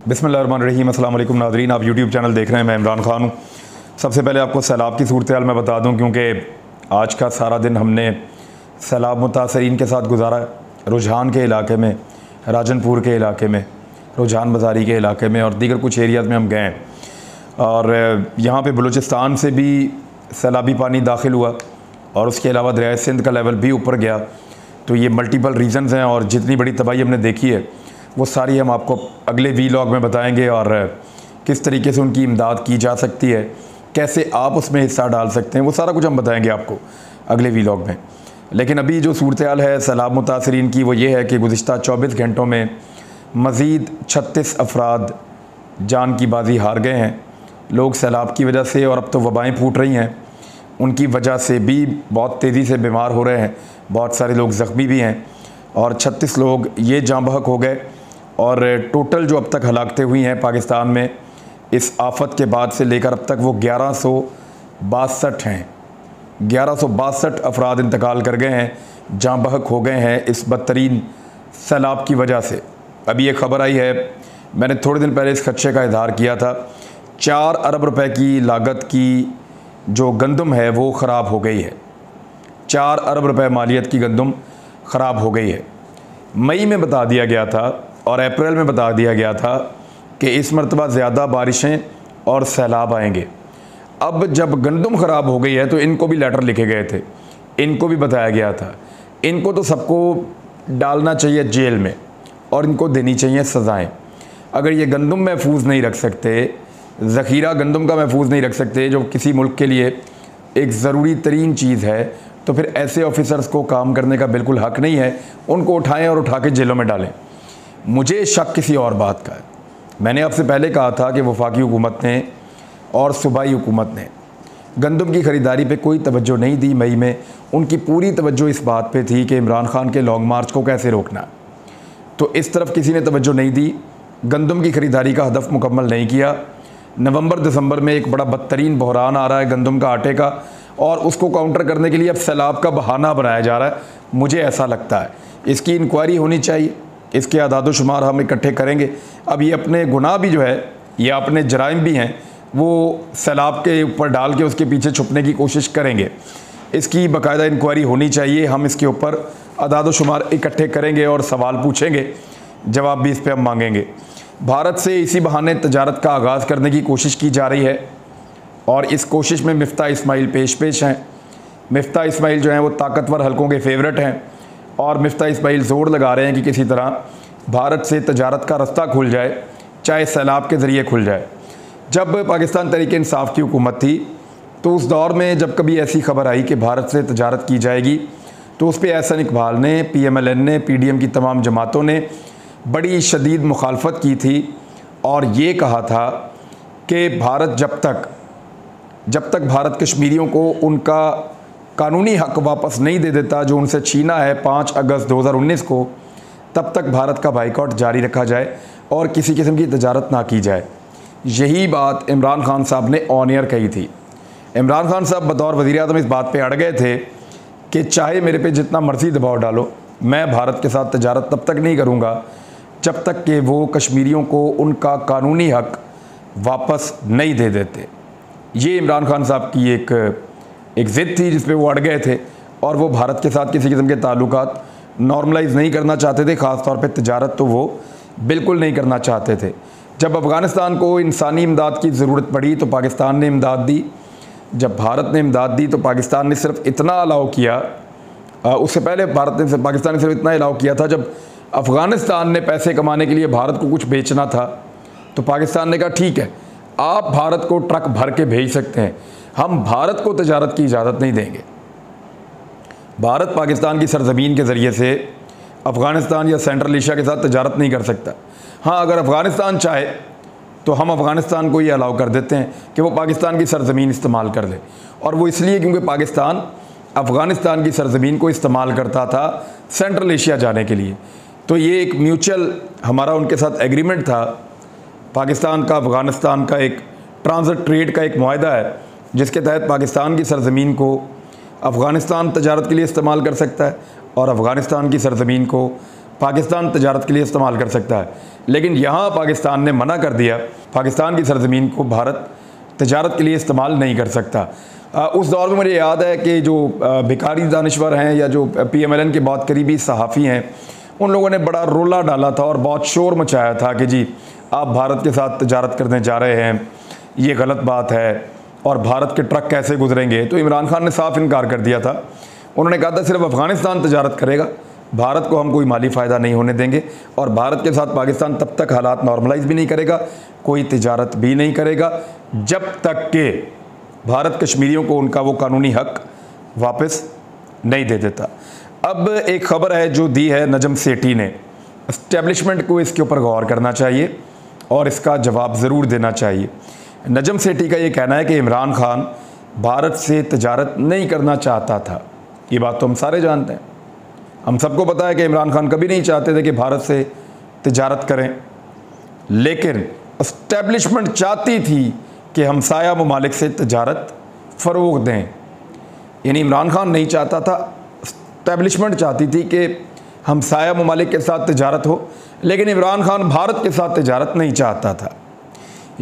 बिस्मिल्लाहिर्रहमानिर्रहीम। अस्सलाम वालेकुम नाज़रीन, आप यूट्यूब चैनल देख रहे हैं। मैं इमरान खान हूँ। सबसे पहले आपको सैलाब की सूरत हाल मैं बता दूँ, क्योंकि आज का सारा दिन हमने सैलाब मुतासरीन के साथ गुजारा। रुझान के इलाके में, राजनपुर के इलाके में, रुझान बाज़ारी के इलाके में और दीगर कुछ एरियाज़ में हम गए हैं। और यहाँ पर बलूचिस्तान से भी सैलाबी पानी दाखिल हुआ और उसके अलावा दरिया सिंध का लेवल भी ऊपर गया। तो ये मल्टीपल रीज़न्स हैं और जितनी बड़ी तबाही हमने देखी है वो सारी हम आपको अगले वीलॉग में बताएंगे और किस तरीके से उनकी इमदाद की जा सकती है, कैसे आप उसमें हिस्सा डाल सकते हैं, वो सारा कुछ हम बताएंगे आपको अगले वीलॉग में। लेकिन अभी जो सूरत हाल है सैलाब मुतासरीन की वो ये है कि गुज़िश्ता 24 घंटों में मज़ीद 36 अफराद जान की बाजी हार गए हैं। लोग सैलाब की वजह से, और अब तो वबाएँ फूट रही हैं, उनकी वजह से भी बहुत तेज़ी से बीमार हो रहे हैं। बहुत सारे लोग ज़ख्मी भी हैं और 36 लोग ये जाँ बहक हो गए। और टोटल जो अब तक हलाकतें हुई हैं पाकिस्तान में इस आफत के बाद से लेकर अब तक वो 1162 हैं। 1162 अफराद इंतकाल कर गए हैं, जाँ बहक हो गए हैं इस बदतरीन सैलाब की वजह से। अभी ये खबर आई है, मैंने थोड़े दिन पहले इस खदशे का इज़हार किया था। 4 अरब रुपए की लागत की जो गंदम है वो ख़राब हो गई है। 4 अरब रुपए मालियत की गंदम ख़राब हो गई है। मई में बता दिया गया था और अप्रैल में बता दिया गया था कि इस मरतबा ज़्यादा बारिशें और सैलाब आएंगे। अब जब गंदम ख़राब हो गई है तो इनको भी लेटर लिखे गए थे, इनको भी बताया गया था। इनको तो सबको डालना चाहिए जेल में और इनको देनी चाहिए सज़ाएँ। अगर ये गंदम महफूज नहीं रख सकते, ज़ख़ीरा गंदम का महफूज नहीं रख सकते, जो किसी मुल्क के लिए एक ज़रूरी तरीन चीज़ है, तो फिर ऐसे ऑफिसर्स को काम करने का बिल्कुल हक़ नहीं है। उनको उठाएँ और उठा के जेलों में डालें। मुझे शक किसी और बात का है। मैंने आपसे पहले कहा था कि वफाकी हुकूमत ने और सूबाई हुकूमत ने गंदम की ख़रीदारी पे कोई तवज्जो नहीं दी। मई में उनकी पूरी तवज्जो इस बात पे थी कि इमरान खान के लॉन्ग मार्च को कैसे रोकना। तो इस तरफ किसी ने तवज्जो नहीं दी, गंदम की ख़रीदारी का हदफ मुकम्मल नहीं किया। नवंबर दिसंबर में एक बड़ा बदतरीन बहरान आ रहा है गंदम का, आटे का, और उसको काउंटर करने के लिए अब सैलाब का बहाना बनाया जा रहा है। मुझे ऐसा लगता है इसकी इंक्वायरी होनी चाहिए, इसके आदाद शुमार हम इकट्ठे करेंगे। अब ये अपने गुनाह भी जो है, ये अपने जराइम भी हैं, वो सैलाब के ऊपर डाल के उसके पीछे छुपने की कोशिश करेंगे। इसकी बाकायदा इंक्वायरी होनी चाहिए। हम इसके ऊपर आदाद शुमार इकट्ठे करेंगे और सवाल पूछेंगे, जवाब भी इस पर हम मांगेंगे। भारत से इसी बहाने तजारत का आगाज़ करने की कोशिश की जा रही है और इस कोशिश में मिफ्ता इस्माइल पेश हैं। मिफ्ता इस्माइल जो हैं वो ताकतवर हलकों के फेवरेट हैं और मिफ्ता इस्माइल ज़ोर लगा रहे हैं कि किसी तरह भारत से तजारत का रास्ता खुल जाए, चाहे सैलाब के ज़रिए खुल जाए। जब पाकिस्तान तहरीक-ए-इंसाफ़ की हुकूमत थी तो उस दौर में जब कभी ऐसी खबर आई कि भारत से तजारत की जाएगी तो उस पर एहसन इकबाल ने, PMLN ने, PDM की तमाम जमातों ने बड़ी शदीद मुखालफत की थी और ये कहा था कि भारत जब तक भारत कश्मीरियों को उनका कानूनी हक़ वापस नहीं दे देता जो उनसे छीना है 5 अगस्त 2019 को, तब तक भारत का बाइकआउट जारी रखा जाए और किसी किस्म की तजारत ना की जाए। यही बात इमरान खान साहब ने ऑन एयर कही थी। इमरान खान साहब बतौर वज़ीर-ए-आज़म इस बात पे अड़ गए थे कि चाहे मेरे पे जितना मर्ज़ी दबाव डालो, मैं भारत के साथ तजारत तब तक नहीं करूँगा जब तक कि वो कश्मीरियों को उनका कानूनी हक़ वापस नहीं दे देते। ये इमरान खान साहब की एक ज़िद थी जिस पे वो अड़ गए थे और वो भारत के साथ किसी किस्म के ताल्लुकात नॉर्मलाइज़ नहीं करना चाहते थे। ख़ास तौर पे तजारत तो वो बिल्कुल नहीं करना चाहते थे। जब अफ़गानिस्तान को इंसानी इमदाद की ज़रूरत पड़ी तो पाकिस्तान ने इमदाद दी। जब भारत ने इमदाद दी तो पाकिस्तान ने सिर्फ इतना अलाउ किया, उससे पहले पाकिस्तान ने सिर्फ इतना अलाउ किया था जब अफ़गानिस्तान ने पैसे कमाने के लिए भारत को कुछ बेचना था तो पाकिस्तान ने कहा ठीक है, आप भारत को ट्रक भर के भेज सकते हैं, हम भारत को तजारत की इजाज़त नहीं देंगे। भारत पाकिस्तान की सरज़मीन के ज़रिए से अफ़गानिस्तान या सेंट्रल एशिया के साथ तजारत नहीं कर सकता। हाँ, अगर अफ़गानिस्तान चाहे तो हम अफ़गानिस्तान को ये अलाउ कर देते हैं कि वो पाकिस्तान की सरज़मीन इस्तेमाल कर ले, और वो इसलिए क्योंकि पाकिस्तान अफ़गानिस्तान की सरज़मीन को इस्तेमाल करता था सेंट्रल एशिया जाने के लिए। तो ये एक म्यूचुअल हमारा उनके साथ एग्रीमेंट था। पाकिस्तान का अफ़गानिस्तान का एक ट्रांज़िट ट्रेड का एक मुआहदा है जिसके तहत पाकिस्तान की सरज़मीन को अफ़गानिस्तान तजारत के लिए इस्तेमाल कर सकता है और अफ़गानिस्तान की सरज़मीन को पाकिस्तान तजारत के लिए इस्तेमाल कर सकता है, लेकिन यहाँ पाकिस्तान ने मना कर दिया, पाकिस्तान की सरजमीन को भारत तजारत के लिए इस्तेमाल नहीं कर सकता। उस दौर में मुझे याद है कि जो भिखारी दानिश्वर हैं या जो PMLN के बहुत करीबी सहाफ़ी हैं, उन लोगों ने बड़ा रोला डाला था और बहुत शोर मचाया था कि जी आप भारत के साथ तजारत करने जा रहे हैं, ये गलत बात है और भारत के ट्रक कैसे गुजरेंगे। तो इमरान खान ने साफ इनकार कर दिया था। उन्होंने कहा था सिर्फ अफ़गानिस्तान तजारत करेगा, भारत को हम कोई माली फ़ायदा नहीं होने देंगे, और भारत के साथ पाकिस्तान तब तक हालात नॉर्मलाइज भी नहीं करेगा, कोई तिजारत भी नहीं करेगा, जब तक कि भारत कश्मीरियों को उनका वो कानूनी हक वापस नहीं दे देता। अब एक ख़बर है जो दी है नजम सेठी ने, इस्टेब्लिशमेंट को इसके ऊपर गौर करना चाहिए और इसका जवाब ज़रूर देना चाहिए। नजम सेठी का ये कहना है कि इमरान खान भारत से तिजारत नहीं करना चाहता था। ये बात तो हम सारे जानते हैं, हम सबको पता है कि इमरान खान कभी नहीं चाहते थे कि भारत से तिजारत करें, लेकिन इस्टेब्लिशमेंट चाहती थी कि हमसाया ममालिक से तिजारत फ़रोग़ दें। यानी इमरान खान नहीं चाहता था, इस्टेब्लिशमेंट चाहती थी कि हमसाया ममालिक के साथ तिजारत हो, लेकिन इमरान खान भारत के साथ तिजारत नहीं चाहता था।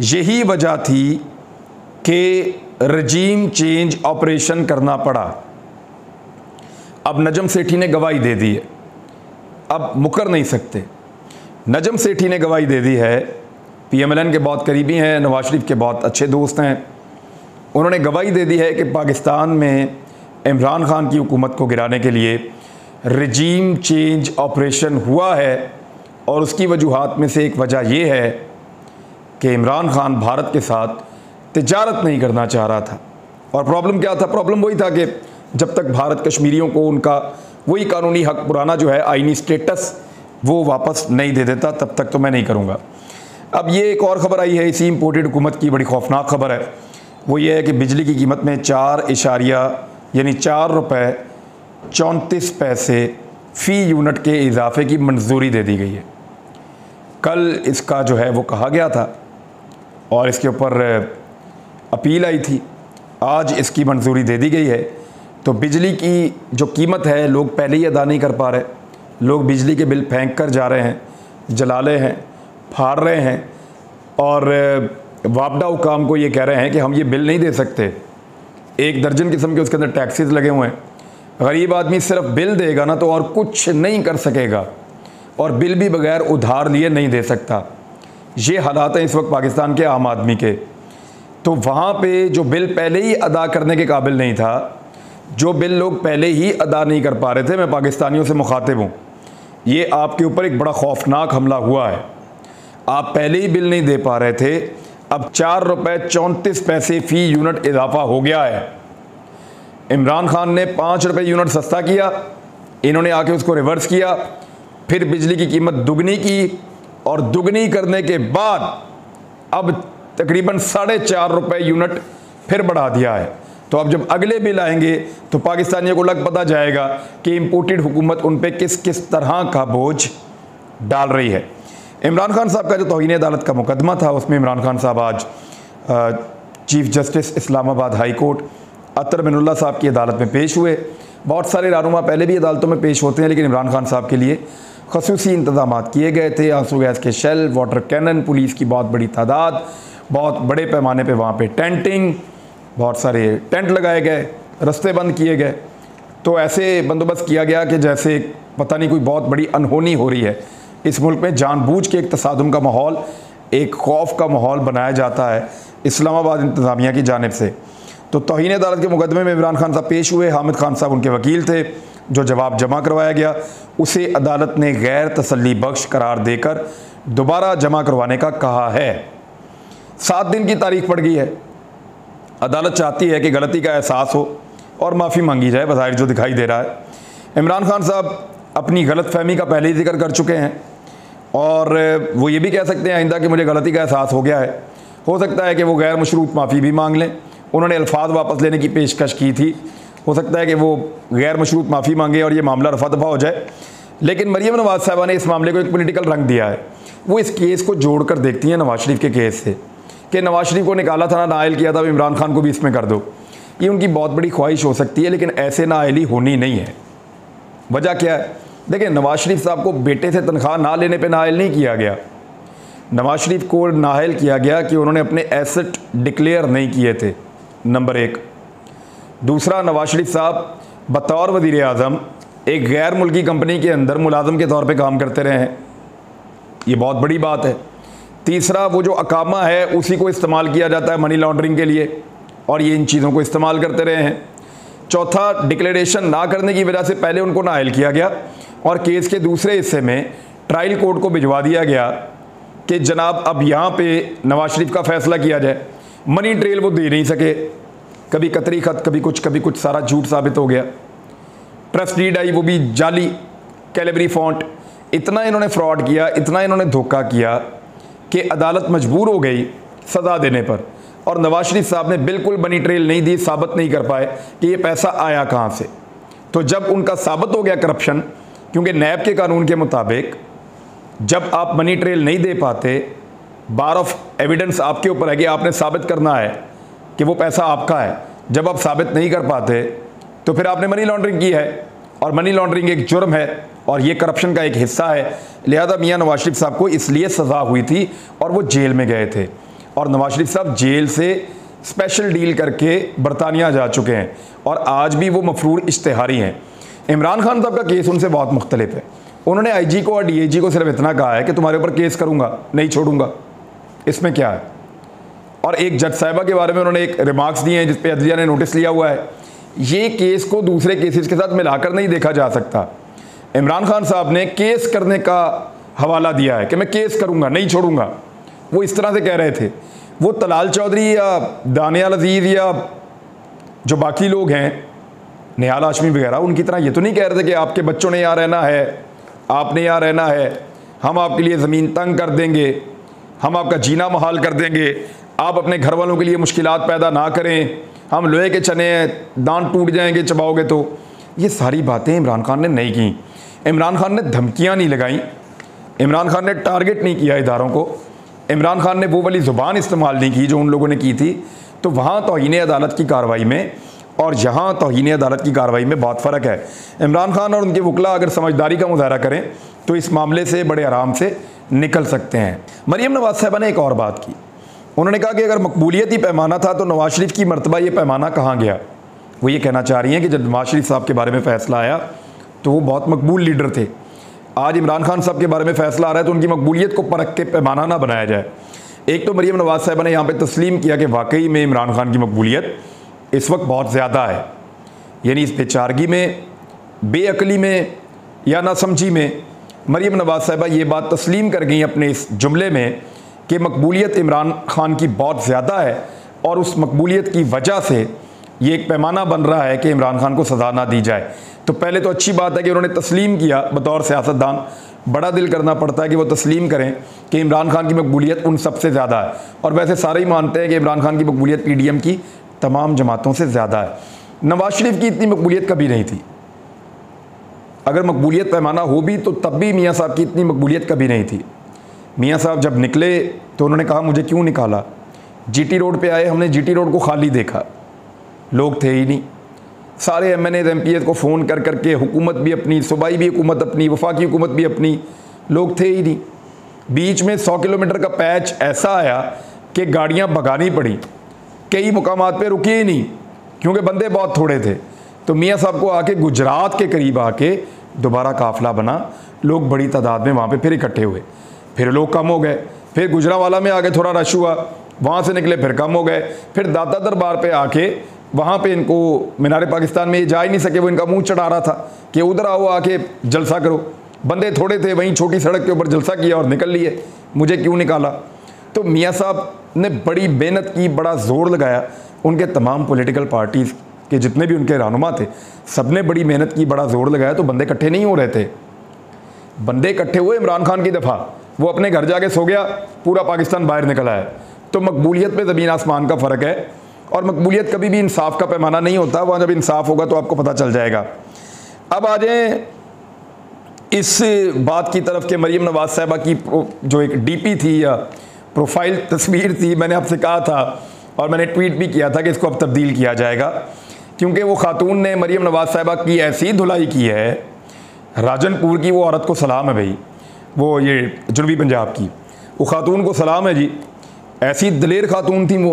यही वजह थी कि रजीम चेंज ऑपरेशन करना पड़ा। अब नजम सेठी ने गवाही दे दी है, अब मुकर नहीं सकते। नजम सेठी ने गवाही दे दी है, PMLN के बहुत करीबी हैं, नवाज शरीफ के बहुत अच्छे दोस्त हैं। उन्होंने गवाही दे दी है कि पाकिस्तान में इमरान खान की हुकूमत को गिराने के लिए रजीम चेंज ऑपरेशन हुआ है, और उसकी वजूहात में से एक वजह यह है कि इमरान खान भारत के साथ तिजारत नहीं करना चाह रहा था। और प्रॉब्लम क्या था? प्रॉब्लम वही था कि जब तक भारत कश्मीरियों को उनका वही कानूनी हक पुराना जो है आइनी स्टेटस वो वापस नहीं दे देता, तब तक तो मैं नहीं करूँगा। अब ये एक और ख़बर आई है इसी इम्पोर्टेड हुकूमत की, बड़ी खौफनाक खबर है। वो ये है कि बिजली की कीमत में 4 रुपये 34 पैसे फ़ी यूनिट के इजाफे की मंजूरी दे दी गई है। कल इसका जो है वो कहा गया था और इसके ऊपर अपील आई थी, आज इसकी मंजूरी दे दी गई है। तो बिजली की जो कीमत है लोग पहले ही अदा नहीं कर पा रहे, लोग बिजली के बिल फेंक कर जा रहे हैं, जलाले हैं, फाड़ रहे हैं, और वापडा हुकाम को ये कह रहे हैं कि हम ये बिल नहीं दे सकते। एक दर्जन किस्म के उसके अंदर टैक्सेस लगे हुए हैं। गरीब आदमी सिर्फ बिल देगा ना तो और कुछ नहीं कर सकेगा, और बिल भी बगैर उधार लिए नहीं दे सकता। ये हालात हैं इस वक्त पाकिस्तान के आम आदमी के। तो वहाँ पे जो बिल पहले ही अदा करने के काबिल नहीं था, जो बिल लोग पहले ही अदा नहीं कर पा रहे थे, मैं पाकिस्तानियों से मुखातिब हूँ, ये आपके ऊपर एक बड़ा खौफनाक हमला हुआ है। आप पहले ही बिल नहीं दे पा रहे थे, अब 4 रुपये 34 पैसे फ़ी यूनिट इजाफा हो गया है। इमरान खान ने 5 रुपये यूनिट सस्ता किया, इन्होंने आके उसको रिवर्स किया, फिर बिजली की कीमत दुगनी की, और दुगनी करने के बाद अब तकरीबन 4.5 रुपये यूनिट फिर बढ़ा दिया है। तो अब जब अगले बिल आएंगे तो पाकिस्तानियों को लग पता जाएगा कि इम्पोर्टेड हुकूमत उन पे किस किस तरह का बोझ डाल रही है। इमरान खान साहब का जो तौहीन अदालत का मुकदमा था, उसमें इमरान खान साहब आज chief justice Islamabad high court Athar Minallah साहब की अदालत में पेश हुए। बहुत सारे रहनुमा पहले भी अदालतों में पेश होते हैं, लेकिन इमरान खान साहब के लिए खसूसी इंतजाम किए गए थे। आंसू गैस के शेल, वाटर कैनन, पुलिस की बहुत बड़ी तादाद, बहुत बड़े पैमाने पे वहाँ पे टेंटिंग, बहुत सारे टेंट लगाए गए, रास्ते बंद किए गए। तो ऐसे बंदोबस्त किया गया कि जैसे पता नहीं कोई बहुत बड़ी अनहोनी हो रही है इस मुल्क में। जानबूझ के एक तसादुम का माहौल, एक खौफ का माहौल बनाया जाता है इस्लामाबाद इंतज़ामिया की जानिब से। तो तौहीन अदालत के मुकदमे में इमरान खान साहब पेश हुए। हामिद खान साहब उनके वकील थे। जो जवाब जमा करवाया गया उसे अदालत ने गैर तसल्ली बख्श करार देकर दोबारा जमा करवाने का कहा है। 7 दिन की तारीख पड़ गई है। अदालत चाहती है कि गलती का एहसास हो और माफ़ी मांगी जाए, बज़ाहिर जो दिखाई दे रहा है। इमरान खान साहब अपनी गलत फहमी का पहले ही जिक्र कर चुके हैं, और वो ये भी कह सकते हैं आइंदा कि मुझे गलती का एहसास हो गया है। हो सकता है कि वो गैर मशरूत माफ़ी भी मांग लें। उन्होंने अल्फाज वापस लेने की पेशकश की थी, हो सकता है कि वो गैर मशरूत माफ़ी मांगे और ये मामला रफा दफा हो जाए। लेकिन मरीम नवाज़ साहबा ने इस मामले को एक पॉलिटिकल रंग दिया है। वो इस केस को जोड़ कर देखती हैं नवाज शरीफ के केस से, कि नवाज शरीफ को निकाला था, नाअहल किया था, अब इमरान खान को भी इसमें कर दो। ये उनकी बहुत बड़ी ख्वाहिश हो सकती है, लेकिन ऐसे नाअहली होनी नहीं है। वजह क्या है? देखिए, नवाज शरीफ साहब को बेटे से तनख्वाह ना लेने पे नाअहल नहीं किया गया। नवाज शरीफ को नाअहल किया गया कि उन्होंने अपने एसेट डिक्लेयर नहीं किए थे, नंबर एक। दूसरा, नवाज शरीफ साहब बतौर वज़ीर आज़म एक गैर मुल्की कंपनी के अंदर मुलाजम के तौर पे काम करते रहे हैं, ये बहुत बड़ी बात है। तीसरा, वो जो अकामा है उसी को इस्तेमाल किया जाता है मनी लॉन्ड्रिंग के लिए, और ये इन चीज़ों को इस्तेमाल करते रहे हैं। चौथा, डिक्लेरेशन ना करने की वजह से पहले उनको नाअहल किया गया और केस के दूसरे हिस्से में ट्रायल कोर्ट को भिजवा दिया गया कि जनाब अब यहाँ पे नवाज शरीफ का फ़ैसला किया जाए। मनी ट्रेल वो दे नहीं सके, कभी कतरी ख़त, कभी कुछ, सारा झूठ साबित हो गया। ट्रस्ट डीड आई, वो भी जाली, कैलिबरी फॉन्ट। इतना इन्होंने फ्रॉड किया, इतना इन्होंने धोखा किया कि अदालत मजबूर हो गई सज़ा देने पर, और नवाज शरीफ साहब ने बिल्कुल मनी ट्रेल नहीं दी, साबित नहीं कर पाए कि ये पैसा आया कहाँ से। तो जब उनका साबित हो गया करप्शन, क्योंकि नैब के कानून के मुताबिक जब आप मनी ट्रेल नहीं दे पाते, बार ऑफ एविडेंस आपके ऊपर है कि आपने साबित करना है कि वो पैसा आपका है। जब आप साबित नहीं कर पाते तो फिर आपने मनी लॉन्ड्रिंग की है, और मनी लॉन्ड्रिंग एक जुर्म है और ये करप्शन का एक हिस्सा है। लिहाजा मियां नवाज शरीफ साहब को इसलिए सज़ा हुई थी और वो जेल में गए थे, और नवाज शरीफ साहब जेल से स्पेशल डील करके बरतानिया जा चुके हैं और आज भी वो मफरूर इश्तिहारी हैं। इमरान खान साहब का केस उनसे बहुत मुख्तलिफ है। उन्होंने आईजी को और डीआईजी को सिर्फ इतना कहा है कि तुम्हारे ऊपर केस करूँगा, नहीं छोड़ूंगा। इसमें क्या है? और एक जज साहिबा के बारे में उन्होंने एक रिमार्क्स दिए हैं जिस पे अदलिया ने नोटिस लिया हुआ है। ये केस को दूसरे केसेस के साथ मिलाकर नहीं देखा जा सकता। इमरान खान साहब ने केस करने का हवाला दिया है कि मैं केस करूँगा, नहीं छोड़ूंगा। वो इस तरह से कह रहे थे। वो तलाल चौधरी या दानियाल अजीज़ या जो बाकी लोग हैं, निहाल हाशमी वगैरह, उनकी तरह ये तो नहीं कह रहे थे कि आपके बच्चों ने यहाँ रहना है, आपने यहाँ रहना है, हम आपके लिए ज़मीन तंग कर देंगे, हम आपका जीना महाल कर देंगे, आप अपने घर वालों के लिए मुश्किलात पैदा ना करें, हम लोहे के चने हैं, दांत टूट जाएंगे चबाओगे तो। ये सारी बातें इमरान खान ने नहीं की। इमरान खान ने धमकियाँ नहीं लगाई, इमरान खान ने टारगेट नहीं किया इदारों को, इमरान खान ने वो वाली ज़ुबान इस्तेमाल नहीं की जो उन लोगों ने की थी। तो वहाँ तौहीन अदालत की कार्रवाई में और यहाँ तौहीन अदालत की कार्रवाई में बहुत फ़र्क है। इमरान खान और उनके वकला अगर समझदारी का मुजाहरा करें तो इस मामले से बड़े आराम से निकल सकते हैं। मरीम नवाज़ साहिबा ने एक और बात की। उन्होंने कहा कि अगर मकबूलियत ही पैमाना था तो नवाज शरीफ की मर्तबा ये पैमाना कहाँ गया। वो ये कहना चाह रही हैं कि जब नवाज शरीफ साहब के बारे में फ़ैसला आया तो वो बहुत मकबूल लीडर थे। आज इमरान खान साहब के बारे में फ़ैसला आ रहा है तो उनकी मकबूलियत को परख के पैमाना ना बनाया जाए। एक तो मरीम नवाज़ साहिबा ने यहाँ पे तस्लीम किया कि वाकई में इमरान खान की मकबूलियत इस वक्त बहुत ज़्यादा है, यानी इस बेचारगी में, बेअकली में या नासमझी में मरीम नवाज़ साहिबा ये बात तस्लीम कर गई अपने इस जुमले में कि मकबूलियत इमरान खान की बहुत ज़्यादा है, और उस मकबूलियत की वजह से ये एक पैमाना बन रहा है कि इमरान खान को सज़ा ना दी जाए। तो पहले तो अच्छी बात है कि उन्होंने तस्लीम किया बतौर सियासतदान। बड़ा दिल करना पड़ता है कि वो तस्लीम करें कि इमरान खान की मकबूलियत उन सबसे ज़्यादा है, और वैसे सारे ही मानते हैं कि इमरान खान की मकबूलियत PDM की तमाम जमातों से ज़्यादा है। नवाज शरीफ की इतनी मकबूलियत कभी नहीं थी। अगर मकबूलियत पैमाना हो भी तो तब भी मियाँ साहब की इतनी मकबूलियत कभी नहीं थी। मियाँ साहब जब निकले तो उन्होंने कहा मुझे क्यों निकाला। GT रोड पे आए, हमने GT रोड को खाली देखा, लोग थे ही नहीं। सारे MNAs MPs को फ़ोन कर करके, हुकूमत भी अपनी, सूबाई भी हुकूमत अपनी, वफाकी हुकूमत भी अपनी, लोग थे ही नहीं। बीच में 100 किलोमीटर का पैच ऐसा आया कि गाड़ियाँ भगानी पड़ी, कई मुकामात पे रुकी ही नहीं क्योंकि बंदे बहुत थोड़े थे। तो मियाँ साहब को आके गुजरात के करीब आके दोबारा काफ़िला बना, लोग बड़ी तादाद में वहाँ पे फिर इकट्ठे हुए, फिर लोग कम हो गए, फिर गुजरांवाला में आके थोड़ा रश हुआ, वहाँ से निकले फिर कम हो गए, फिर दाता दरबार पे आके वहाँ पे इनको मीनार पाकिस्तान में ये जा ही नहीं सके, वो इनका मुंह चढ़ा रहा था कि उधर आओ आके जलसा करो। बंदे थोड़े थे, वहीं छोटी सड़क के ऊपर जलसा किया और निकल लिए, मुझे क्यों निकाला। तो मियाँ साहब ने बड़ी मेहनत की, बड़ा ज़ोर लगाया। उनके तमाम पॉलिटिकल पार्टीज़ के जितने भी उनके रहनुमा थे सब ने बड़ी मेहनत की, बड़ा ज़ोर लगाया, तो बंदे इकट्ठे नहीं हो रहे थे। बंदे इकट्ठे हुए इमरान खान की दफ़ा, वो अपने घर जाके सो गया, पूरा पाकिस्तान बाहर निकल आया। तो मकबूलियत पे ज़मीन आसमान का फ़र्क है, और मकबूलियत कभी भी इंसाफ का पैमाना नहीं होता। वहाँ जब इंसाफ होगा तो आपको पता चल जाएगा। अब आ जाएं इस बात की तरफ कि मरीम नवाज़ साहिबा की जो एक DP थी या प्रोफाइल तस्वीर थी, मैंने आपसे कहा था और मैंने ट्वीट भी किया था कि इसको अब तब्दील किया जाएगा, क्योंकि वो खातून ने मरीम नवाज़ साहिबा की ऐसी धुलाई की है राजनपुर की वो औरत को सलाम है भाई, वो ये जनूबी पंजाब की वो खातून को सलाम है जी। ऐसी दलेर खातून थी वो,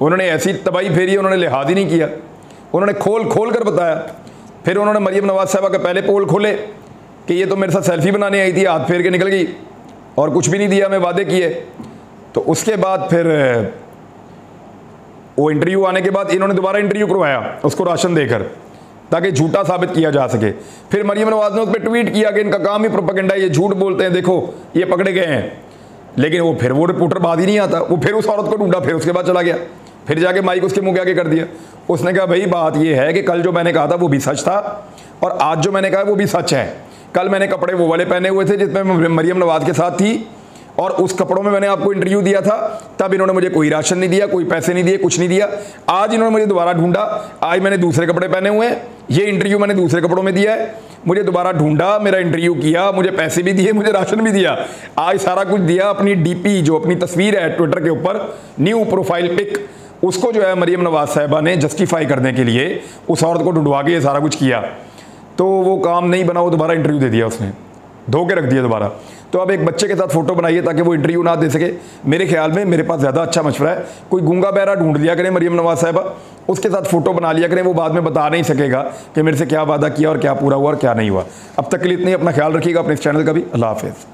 उन्होंने ऐसी तबाही फेरी, उन्होंने लिहाज ही नहीं किया, उन्होंने खोल खोल कर बताया। फिर उन्होंने मरीम नवाज साहबा के पहले पोल खोले कि ये तो मेरे साथ सेल्फी बनाने आई थी, हाथ फेर के निकल गई और कुछ भी नहीं दिया, मैं वादे किए। तो उसके बाद फिर वो इंटरव्यू आने के बाद इन्होंने दोबारा इंटरव्यू करवाया उसको राशन देकर, ताकि झूठा साबित किया जा सके। फिर मरीम नवाज ने उस पर ट्वीट किया कि इनका काम ही प्रोपेगेंडा, ये झूठ बोलते हैं, देखो ये पकड़े गए हैं। लेकिन वो फिर वो रिपोर्टर बाद ही नहीं आता, वो फिर उस औरत को ढूंढा, फिर उसके बाद चला गया, फिर जाके माइक उसके मुंह के आगे कर दिया। उसने कहा भाई बात ये है कि कल जो मैंने कहा था वो भी सच था और आज जो मैंने कहा वो भी सच है। कल मैंने कपड़े वो वाले पहने हुए थे जिसमें मरीम नवाज के साथ थी, और उस कपड़ों में मैंने आपको इंटरव्यू दिया था। तब इन्होंने मुझे कोई राशन नहीं दिया, कोई पैसे नहीं दिए, कुछ नहीं दिया। आज इन्होंने मुझे दोबारा ढूंढा, आज मैंने दूसरे कपड़े पहने हुए हैं, ये इंटरव्यू मैंने दूसरे कपड़ों में दिया है, मुझे दोबारा ढूंढा, मेरा इंटरव्यू किया, मुझे पैसे भी दिए, मुझे राशन भी दिया, आज सारा कुछ दिया। अपनी डीपी जो अपनी तस्वीर है ट्विटर के ऊपर, न्यू प्रोफाइल पिक, उसको जो है मरीम नवाज साहिबा ने जस्टिफाई करने के लिए उस औरत को ढूंढवा के ये सारा कुछ किया। तो वो काम नहीं बना, वो दोबारा इंटरव्यू दे दिया, उसने धो के रख दिया दोबारा। तो अब एक बच्चे के साथ फोटो बनाइए ताकि वो इंटरव्यू ना दे सके। मेरे ख्याल में मेरे पास ज़्यादा अच्छा मशवरा है, कोई गूंगा बहरा ढूंढ लिया करें मरीम नवाज साहिबा, उसके साथ फोटो बना लिया करें, वो बाद में बता नहीं सकेगा कि मेरे से क्या वादा किया और क्या पूरा हुआ और क्या नहीं हुआ। अब तक के लिए इतनी, अपना ख्याल रखिएगा, अपने इस चैनल का भी। अल्लाह हाफिज़।